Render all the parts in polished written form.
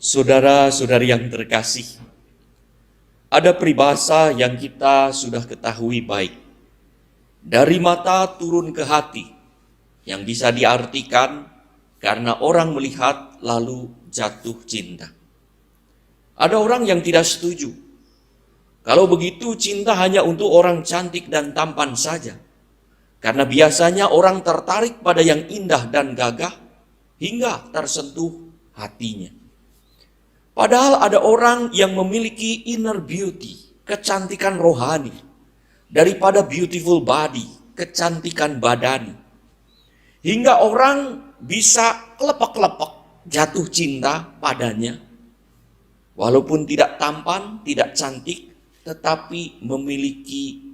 Saudara-saudari yang terkasih, ada peribahasa yang kita sudah ketahui baik. Dari mata turun ke hati, yang bisa diartikan karena orang melihat lalu jatuh cinta. Ada orang yang tidak setuju. Kalau begitu cinta hanya untuk orang cantik dan tampan saja. Karena biasanya orang tertarik pada yang indah dan gagah hingga tersentuh hatinya. Padahal ada orang yang memiliki inner beauty, kecantikan rohani, daripada beautiful body, kecantikan badani. Hingga orang bisa kelepek-kelepek jatuh cinta padanya. Walaupun tidak tampan, tidak cantik, tetapi memiliki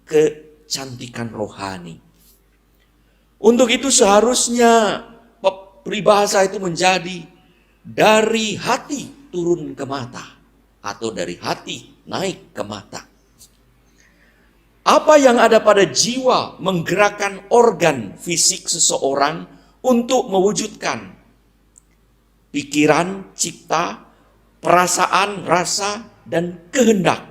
kecantikan rohani. Untuk itu seharusnya peribahasa itu menjadi dari hati turun ke mata, atau dari hati naik ke mata. Apa yang ada pada jiwa menggerakkan organ fisik seseorang untuk mewujudkan pikiran, cipta, perasaan, rasa, dan kehendak.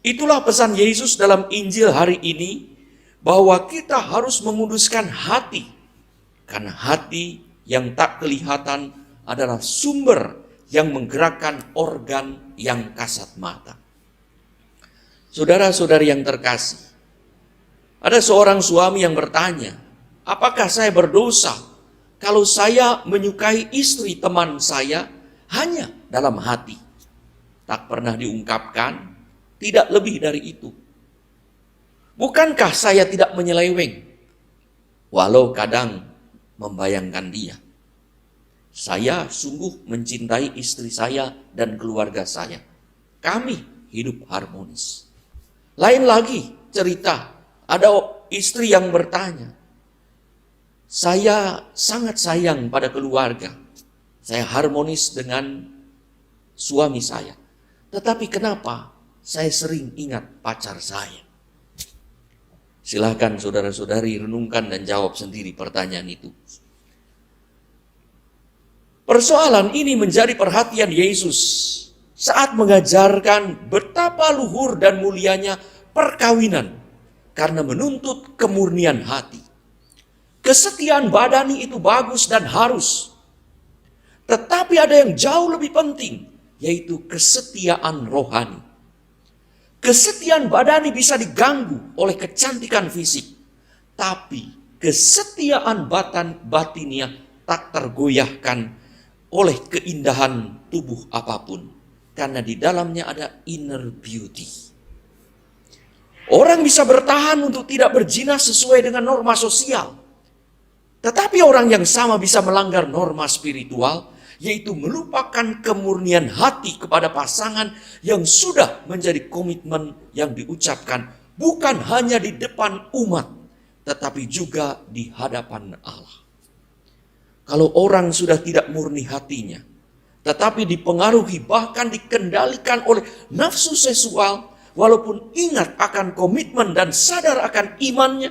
Itulah pesan Yesus dalam Injil hari ini, bahwa kita harus menguduskan hati, karena hati yang tak kelihatan adalah sumber yang menggerakkan organ yang kasat mata. Saudara-saudari yang terkasih, ada seorang suami yang bertanya, apakah saya berdosa kalau saya menyukai istri teman saya hanya dalam hati? Tak pernah diungkapkan, tidak lebih dari itu. Bukankah saya tidak menyeleweng? Walau kadang membayangkan dia. Saya sungguh mencintai istri saya dan keluarga saya. Kami hidup harmonis. Lain lagi cerita, ada istri yang bertanya, saya sangat sayang pada keluarga. Saya harmonis dengan suami saya. Tetapi kenapa saya sering ingat pacar saya? Silakan saudara-saudari renungkan dan jawab sendiri pertanyaan itu. Persoalan ini menjadi perhatian Yesus saat mengajarkan betapa luhur dan mulianya perkawinan karena menuntut kemurnian hati. Kesetiaan badani itu bagus dan harus. Tetapi ada yang jauh lebih penting, yaitu kesetiaan rohani. Kesetiaan badani bisa diganggu oleh kecantikan fisik, tapi kesetiaan batinnya tak tergoyahkan oleh keindahan tubuh apapun, karena di dalamnya ada inner beauty. Orang bisa bertahan untuk tidak berzina sesuai dengan norma sosial, tetapi orang yang sama bisa melanggar norma spiritual, yaitu melupakan kemurnian hati kepada pasangan yang sudah menjadi komitmen yang diucapkan bukan hanya di depan umat, tetapi juga di hadapan Allah. Kalau orang sudah tidak murni hatinya, tetapi dipengaruhi bahkan dikendalikan oleh nafsu seksual, walaupun ingat akan komitmen dan sadar akan imannya,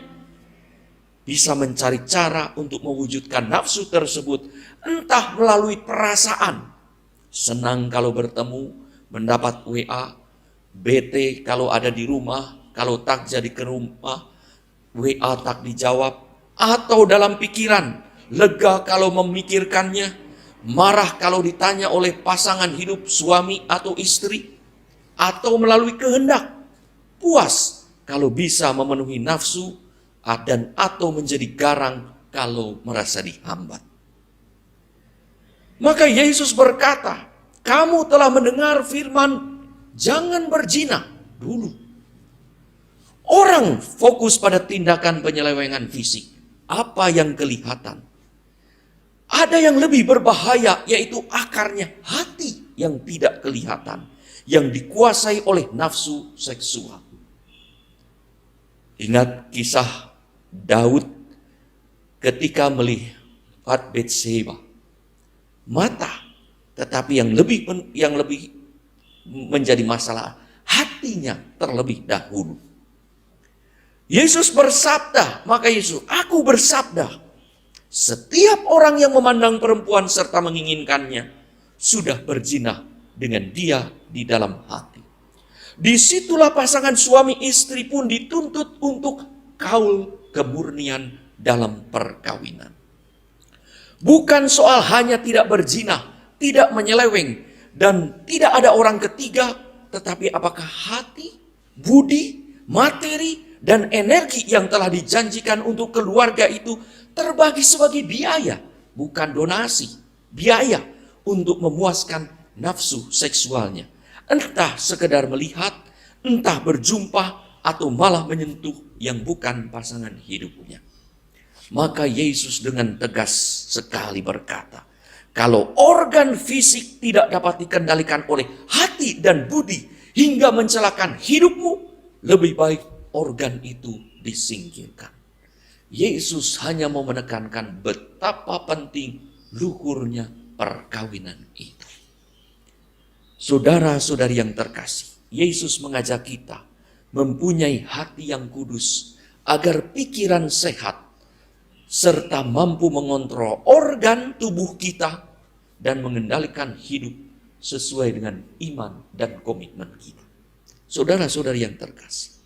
bisa mencari cara untuk mewujudkan nafsu tersebut, entah melalui perasaan. Senang kalau bertemu, mendapat WA, bete kalau ada di rumah, kalau tak jadi ke rumah, WA tak dijawab, atau dalam pikiran, lega kalau memikirkannya, marah kalau ditanya oleh pasangan hidup suami atau istri, atau melalui kehendak, puas kalau bisa memenuhi nafsu, dan atau menjadi garang kalau merasa dihambat. Maka Yesus berkata, kamu telah mendengar firman, jangan berzina dulu. Orang fokus pada tindakan penyelewengan fisik. Apa yang kelihatan? Ada yang lebih berbahaya, yaitu akarnya hati yang tidak kelihatan, yang dikuasai oleh nafsu seksual. Ingat kisah Daud ketika melihat Batseba. Mata, tetapi yang lebih menjadi masalah, hatinya terlebih dahulu. Yesus bersabda, maka Yesus, aku bersabda, setiap orang yang memandang perempuan serta menginginkannya, sudah berzina dengan dia di dalam hati. Disitulah pasangan suami istri pun dituntut untuk kaul kemurnian dalam perkawinan. Bukan soal hanya tidak berzina, tidak menyeleweng, dan tidak ada orang ketiga, tetapi apakah hati, budi, materi, dan energi yang telah dijanjikan untuk keluarga itu terbagi sebagai biaya, bukan donasi, biaya untuk memuaskan nafsu seksualnya. Entah sekedar melihat, entah berjumpa, atau malah menyentuh yang bukan pasangan hidupnya. Maka Yesus dengan tegas sekali berkata, kalau organ fisik tidak dapat dikendalikan oleh hati dan budi hingga mencelakakan hidupmu, lebih baik organ itu disingkirkan. Yesus hanya mau menekankan betapa penting luhurnya perkawinan itu. Saudara-saudari yang terkasih, Yesus mengajak kita mempunyai hati yang kudus agar pikiran sehat serta mampu mengontrol organ tubuh kita dan mengendalikan hidup sesuai dengan iman dan komitmen kita. Saudara-saudari yang terkasih,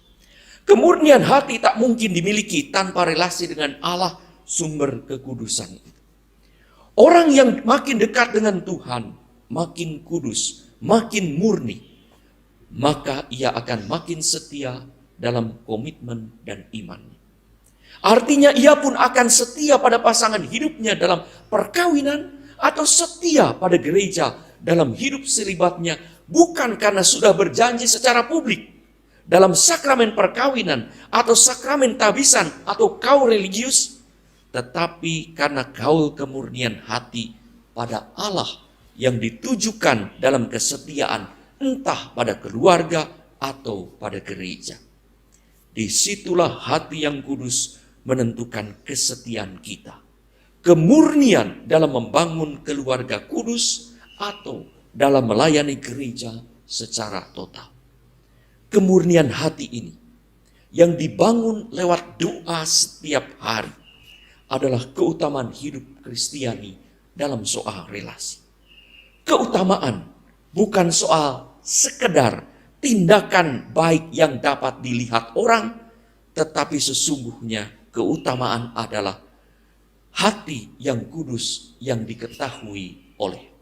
kemurnian hati tak mungkin dimiliki tanpa relasi dengan Allah, sumber kekudusan itu. Orang yang makin dekat dengan Tuhan, makin kudus, makin murni, maka ia akan makin setia dalam komitmen dan imannya. Artinya ia pun akan setia pada pasangan hidupnya dalam perkawinan atau setia pada gereja dalam hidup selibatnya, bukan karena sudah berjanji secara publik dalam sakramen perkawinan atau sakramen tabisan atau kaul religius, tetapi karena kaul kemurnian hati pada Allah yang ditujukan dalam kesetiaan entah pada keluarga atau pada gereja. Disitulah hati yang kudus menentukan kesetiaan kita. Kemurnian dalam membangun keluarga kudus atau dalam melayani gereja secara total. Kemurnian hati ini yang dibangun lewat doa setiap hari adalah keutamaan hidup Kristiani dalam soal relasi. Keutamaan bukan soal sekedar tindakan baik yang dapat dilihat orang, tetapi sesungguhnya keutamaan adalah hati yang kudus yang diketahui oleh